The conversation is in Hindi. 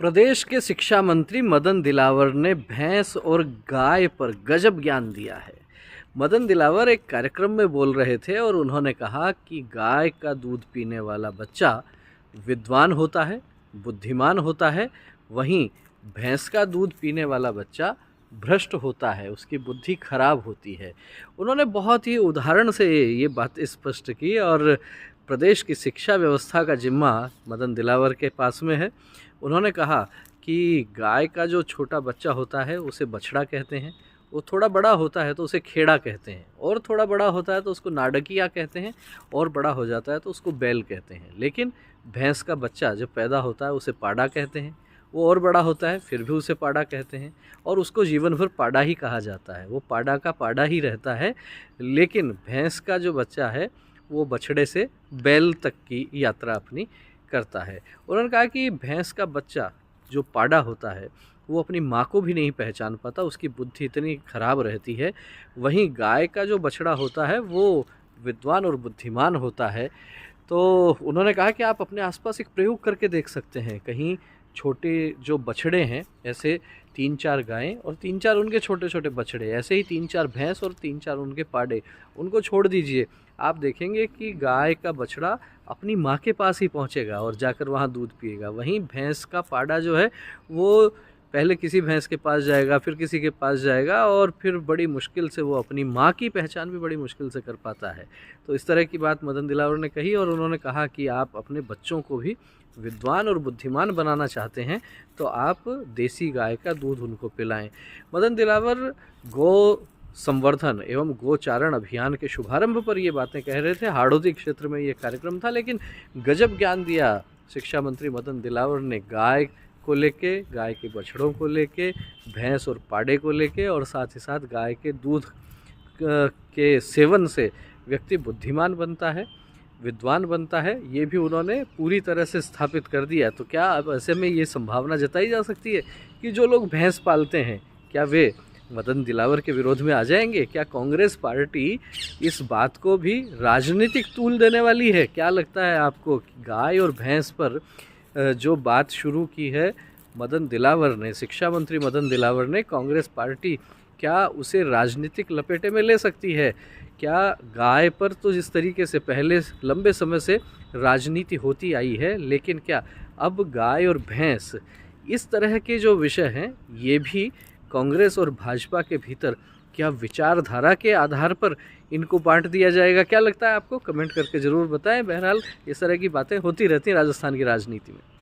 प्रदेश के शिक्षा मंत्री मदन दिलावर ने भैंस और गाय पर गजब ज्ञान दिया है। मदन दिलावर एक कार्यक्रम में बोल रहे थे और उन्होंने कहा कि गाय का दूध पीने वाला बच्चा विद्वान होता है, बुद्धिमान होता है, वहीं भैंस का दूध पीने वाला बच्चा भ्रष्ट होता है, उसकी बुद्धि खराब होती है। उन्होंने बहुत ही उदाहरण से ये बात स्पष्ट की और प्रदेश की शिक्षा व्यवस्था का जिम्मा मदन दिलावर के पास में है। उन्होंने कहा कि गाय का जो छोटा बच्चा होता है उसे बछड़ा कहते हैं, वो थोड़ा बड़ा होता है तो उसे खेड़ा कहते हैं, और थोड़ा बड़ा होता है तो उसको नाडकिया कहते हैं, और बड़ा हो जाता है तो उसको बैल कहते हैं। लेकिन भैंस का बच्चा जब पैदा होता है उसे पाड़ा कहते हैं, वो और बड़ा होता है फिर भी उसे पाड़ा कहते हैं, और उसको जीवन भर पाड़ा ही कहा जाता है, वो पाड़ा का पाड़ा ही रहता है। लेकिन भैंस का जो बच्चा है वो बछड़े से बैल तक की यात्रा अपनी करता है। उन्होंने कहा कि भैंस का बच्चा जो पाड़ा होता है वो अपनी माँ को भी नहीं पहचान पाता, उसकी बुद्धि इतनी खराब रहती है। वहीं गाय का जो बछड़ा होता है वो विद्वान और बुद्धिमान होता है। तो उन्होंने कहा कि आप अपने आसपास एक प्रयोग करके देख सकते हैं, कहीं छोटे जो बछड़े हैं, ऐसे 3-4 गायें और 3-4 उनके छोटे छोटे बछड़े, ऐसे ही 3-4 भैंस और 3-4 उनके पाड़े, उनको छोड़ दीजिए। आप देखेंगे कि गाय का बछड़ा अपनी माँ के पास ही पहुँचेगा और जाकर वहाँ दूध पिएगा। वहीं भैंस का पाड़ा जो है वो पहले किसी भैंस के पास जाएगा, फिर किसी के पास जाएगा, और फिर बड़ी मुश्किल से वो अपनी माँ की पहचान भी बड़ी मुश्किल से कर पाता है। तो इस तरह की बात मदन दिलावर ने कही और उन्होंने कहा कि आप अपने बच्चों को भी विद्वान और बुद्धिमान बनाना चाहते हैं तो आप देसी गाय का दूध उनको पिलाएं। मदन दिलावर गो संवर्धन एवं गोचारण अभियान के शुभारंभ पर ये बातें कह रहे थे। हाड़ौती क्षेत्र में ये कार्यक्रम था, लेकिन गजब ज्ञान दिया शिक्षा मंत्री मदन दिलावर ने गाय को लेके, गाय के बछड़ों को लेके, भैंस और पाड़े को लेके, और साथ ही साथ गाय के दूध के सेवन से व्यक्ति बुद्धिमान बनता है, विद्वान बनता है, ये भी उन्होंने पूरी तरह से स्थापित कर दिया। तो क्या अब ऐसे में ये संभावना जताई जा सकती है कि जो लोग भैंस पालते हैं क्या वे मदन दिलावर के विरोध में आ जाएंगे? क्या कांग्रेस पार्टी इस बात को भी राजनीतिक तूल देने वाली है? क्या लगता है आपको कि गाय और भैंस पर जो बात शुरू की है मदन दिलावर ने, शिक्षा मंत्री मदन दिलावर ने, कांग्रेस पार्टी क्या उसे राजनीतिक लपेटे में ले सकती है? क्या गाय पर तो जिस तरीके से पहले लंबे समय से राजनीति होती आई है, लेकिन क्या अब गाय और भैंस इस तरह के जो विषय हैं ये भी कांग्रेस और भाजपा के भीतर क्या विचारधारा के आधार पर इनको बांट दिया जाएगा? क्या लगता है आपको? कमेंट करके ज़रूर बताएं। बहरहाल इस तरह की बातें होती रहती हैं राजस्थान की राजनीति में।